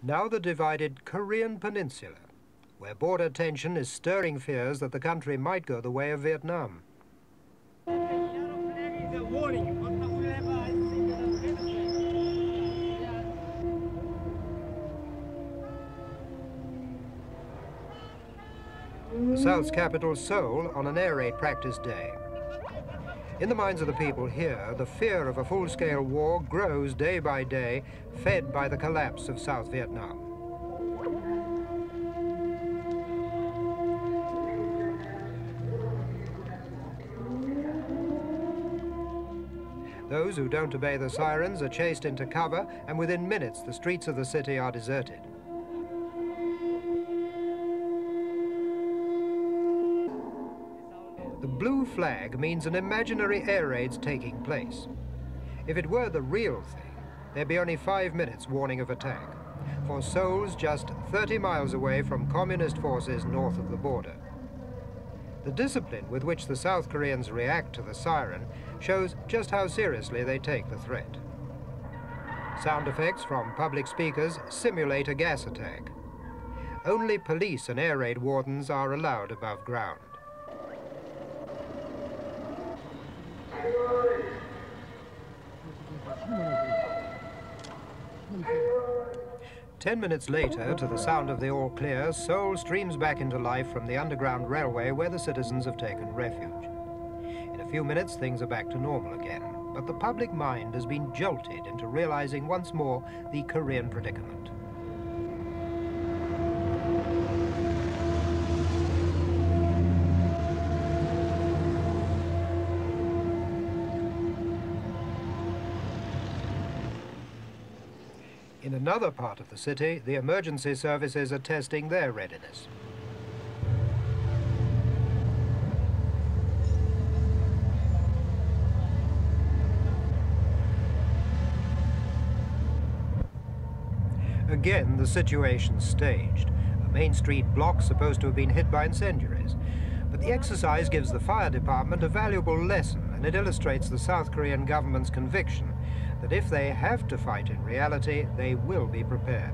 Now the divided Korean Peninsula, where border tension is stirring fears that the country might go the way of Vietnam. The South's capital, Seoul, on an air raid practice day. In the minds of the people here, the fear of a full-scale war grows day by day, fed by the collapse of South Vietnam. Those who don't obey the sirens are chased into cover, and within minutes the streets of the city are deserted. The blue flag means an imaginary air raid's taking place. If it were the real thing, there'd be only 5 minutes warning of attack, for Seoul's just 30 miles away from communist forces north of the border. The discipline with which the South Koreans react to the siren shows just how seriously they take the threat. Sound effects from public speakers simulate a gas attack. Only police and air raid wardens are allowed above ground. Ten minutes later, to the sound of the all clear, Seoul streams back into life from the underground railway where the citizens have taken refuge. In a few minutes, things are back to normal again, but the public mind has been jolted into realizing once more the Korean predicament. In another part of the city, the emergency services are testing their readiness. Again, the situation's staged. A Main Street block supposed to have been hit by incendiaries. But the exercise gives the fire department a valuable lesson, and it illustrates the South Korean government's conviction that if they have to fight in reality, they will be prepared.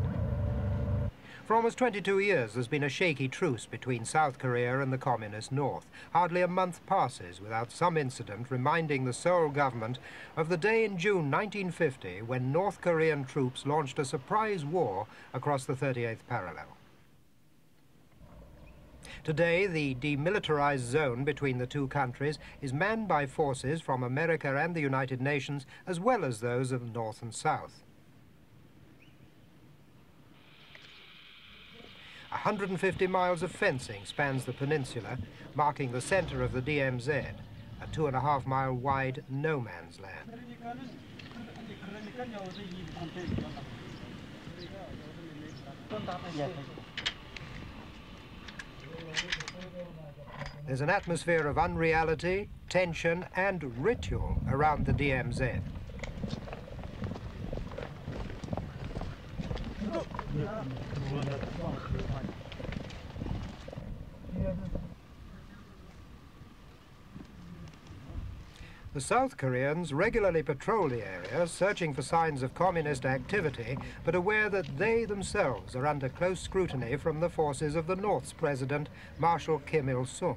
For almost 22 years, there's been a shaky truce between South Korea and the Communist North. Hardly a month passes without some incident reminding the Seoul government of the day in June 1950 when North Korean troops launched a surprise war across the 38th parallel. Today, the demilitarized zone between the two countries is manned by forces from America and the United Nations, as well as those of the North and South. 150 miles of fencing spans the peninsula, marking the center of the DMZ, a 2.5-mile wide no-man's land. There's an atmosphere of unreality, tension, and ritual around the DMZ. The South Koreans regularly patrol the area, searching for signs of communist activity, but aware that they themselves are under close scrutiny from the forces of the North's president, Marshal Kim Il-sung.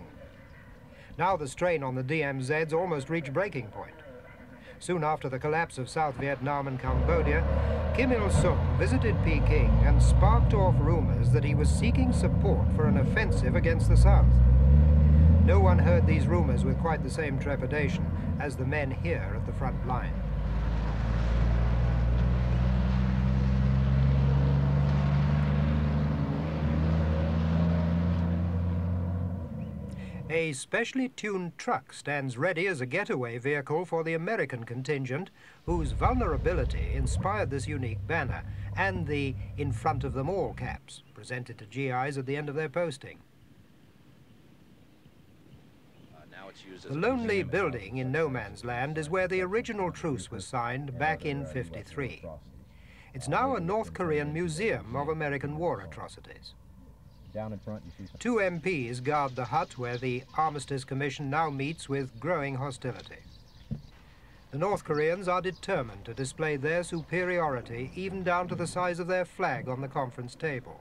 Now the strain on the DMZ's almost reached breaking point. Soon after the collapse of South Vietnam and Cambodia, Kim Il-sung visited Peking and sparked off rumors that he was seeking support for an offensive against the South. No one heard these rumors with quite the same trepidation as the men here at the front line. A specially tuned truck stands ready as a getaway vehicle for the American contingent, whose vulnerability inspired this unique banner and the "In Front of Them All" caps presented to GIs at the end of their posting. The lonely building in no man's land is where the original truce was signed back in '53. It's now a North Korean museum of American war atrocities. Down in front, you see some... 2 MPs guard the hut where the Armistice Commission now meets with growing hostility. The North Koreans are determined to display their superiority even down to the size of their flag on the conference table.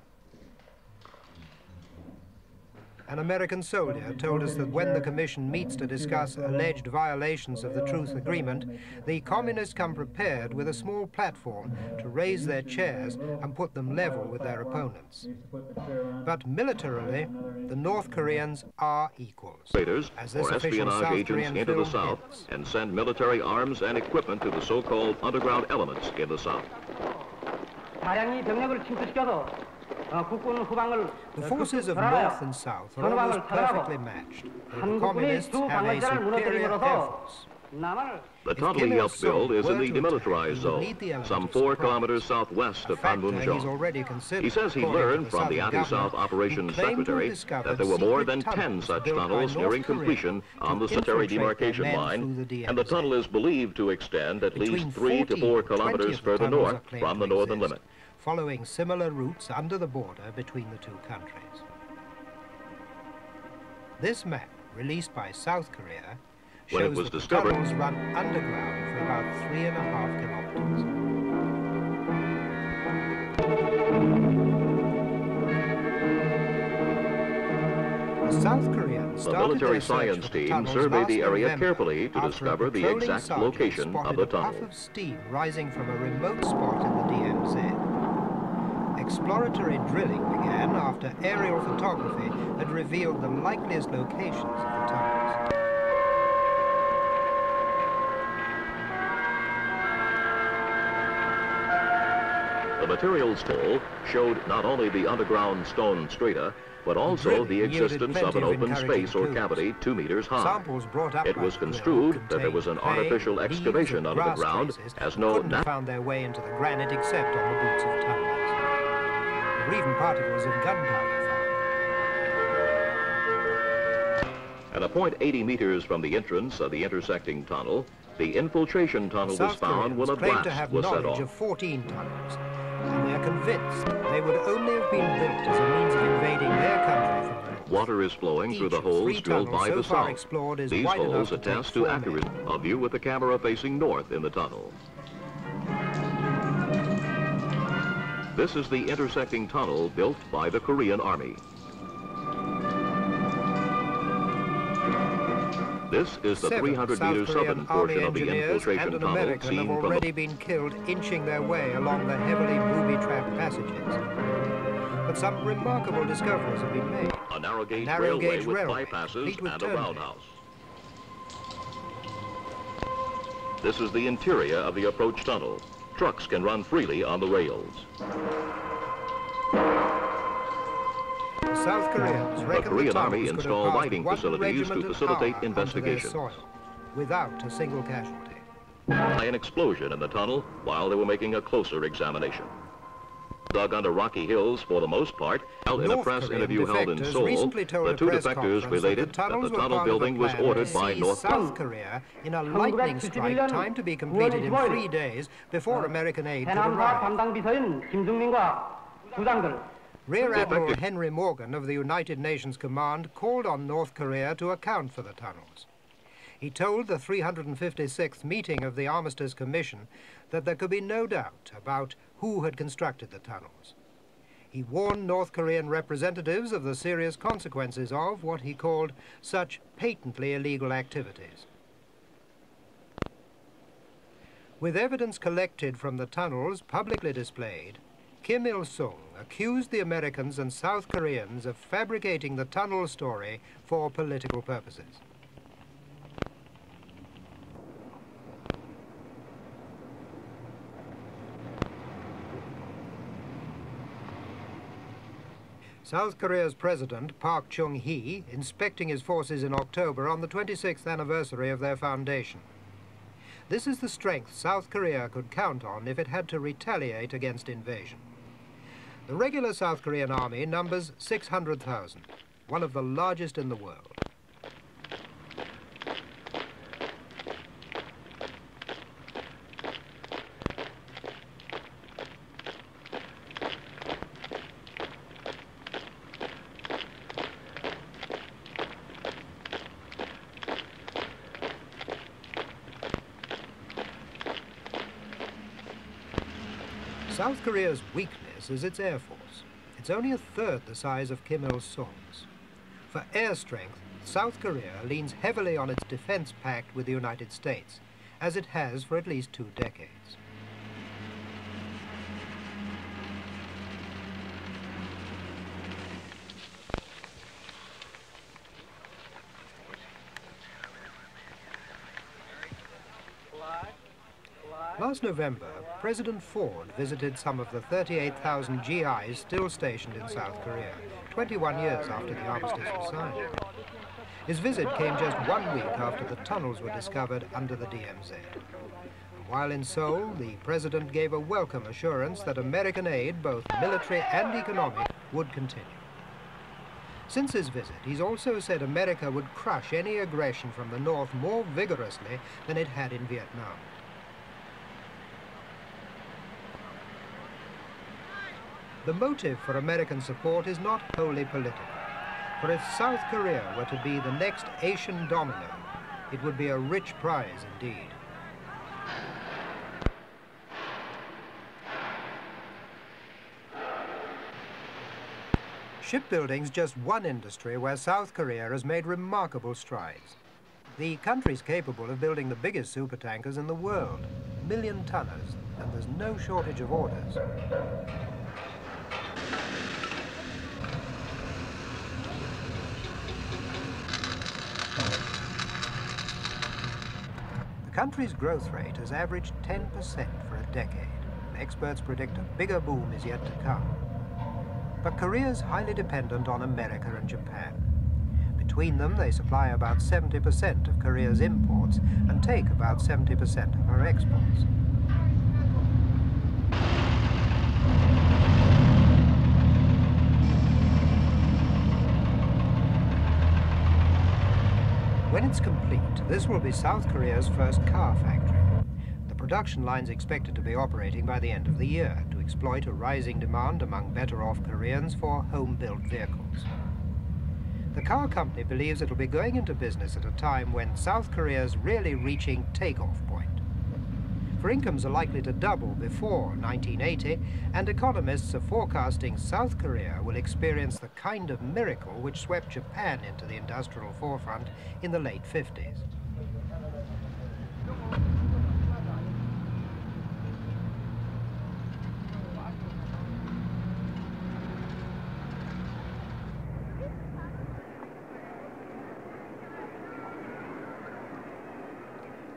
An American soldier told us that when the Commission meets to discuss alleged violations of the Truth Agreement, the Communists come prepared with a small platform to raise their chairs and put them level with their opponents. But militarily, the North Koreans are equals. As this or espionage agents into the South hints. And send military arms and equipment to the so-called underground elements in the South. The forces of North and South are almost perfectly matched. The Communists have a superior air force. The tunnel he helped build is in the demilitarized zone, some 4 kilometers southwest of Panmunjom. He says he learned from the Anti-South Operations Secretary that there were more than 10 such tunnels nearing completion on the military demarcation line, and the tunnel is believed to extend at least 3 to 4 kilometers further north from the northern limit, following similar routes under the border between the two countries. This map, released by South Korea, when it was discovered, the tunnels run underground for about 3.5 kilometers. The South Koreans the military science team surveyed the area carefully to discover the exact location of the tunnel. A puff of steam rising from a remote spot in the DMZ. Exploratory drilling began after aerial photography had revealed the likeliest locations of the tunnels. The materials toll showed not only the underground stone strata, but also the existence of an open space or cavity 2 meters high. It was construed that there was an artificial excavation under the ground, as no found their way into the granite except on the boots of tunnels. There were even particles of gunpowder found. At a point 80 meters from the entrance of the intersecting tunnel, the infiltration tunnel was found when a blast was set off. Of 14 tunnels, and they are convinced they would only have been built as a means of invading their country from the north. Water is flowing through the holes drilled by the South. These holes attest to accurate a view with the camera facing north in the tunnel. This is the intersecting tunnel built by the Korean Army. This is the 300-meter southern portion of the infiltration tunnel seen have already been killed inching their way along the heavily booby-trapped passages. But some remarkable discoveries have been made. A narrow-gauge railway with bypasses and a roundhouse. This is the interior of the approach tunnel. Trucks can run freely on the rails. South Koreans the Korean Army installed lighting facilities to facilitate investigations. Without a single casualty. By an explosion in the tunnel while they were making a closer examination. Dug under rocky hills for the most part, in a press interview held in Seoul, the 2 defectors related that the tunnel building was ordered by South Korea in a lightning strike timed to be completed in 3 days before American aid could arrive. Rear Admiral Henry Morgan of the United Nations Command called on North Korea to account for the tunnels. He told the 356th meeting of the Armistice Commission that there could be no doubt about who had constructed the tunnels. He warned North Korean representatives of the serious consequences of what he called such patently illegal activities. With evidence collected from the tunnels publicly displayed, Kim Il-sung accused the Americans and South Koreans of fabricating the tunnel story for political purposes. South Korea's President, Park Chung-hee, inspecting his forces in October on the 26th anniversary of their foundation. This is the strength South Korea could count on if it had to retaliate against invasion. The regular South Korean army numbers 600,000, one of the largest in the world. South Korea's weakness is its air force. It's only a third the size of Kim Il-sung's. For air strength, South Korea leans heavily on its defense pact with the United States, as it has for at least 2 decades. Last November, President Ford visited some of the 38,000 GIs still stationed in South Korea, 21 years after the armistice was signed. His visit came just 1 week after the tunnels were discovered under the DMZ. While in Seoul, the president gave a welcome assurance that American aid, both military and economic, would continue. Since his visit, he's also said America would crush any aggression from the North more vigorously than it had in Vietnam. The motive for American support is not wholly political, for if South Korea were to be the next Asian domino, it would be a rich prize indeed. Shipbuilding's just one industry where South Korea has made remarkable strides. The country's capable of building the biggest supertankers in the world, 1 million tonners, and there's no shortage of orders. The country's growth rate has averaged 10% for a decade, and experts predict a bigger boom is yet to come. But Korea's highly dependent on America and Japan. Between them, they supply about 70% of Korea's imports and take about 70% of her exports. When it's complete, this will be South Korea's first car factory. The production line's expected to be operating by the end of the year to exploit a rising demand among better-off Koreans for home-built vehicles. The car company believes it'll be going into business at a time when South Korea's really reaching takeoff point. For incomes are likely to double before 1980, and economists are forecasting South Korea will experience the kind of miracle which swept Japan into the industrial forefront in the late 50s.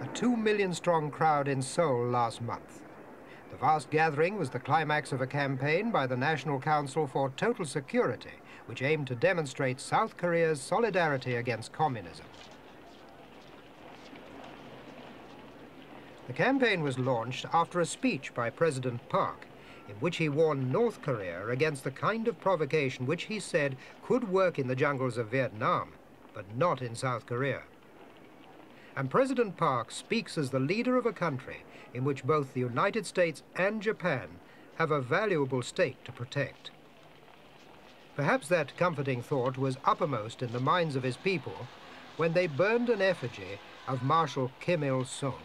A 2 million strong crowd in Seoul last month. The vast gathering was the climax of a campaign by the National Council for Total Security, which aimed to demonstrate South Korea's solidarity against communism. The campaign was launched after a speech by President Park, in which he warned North Korea against the kind of provocation which he said could work in the jungles of Vietnam, but not in South Korea. And President Park speaks as the leader of a country in which both the United States and Japan have a valuable stake to protect. Perhaps that comforting thought was uppermost in the minds of his people when they burned an effigy of Marshal Kim Il-sung.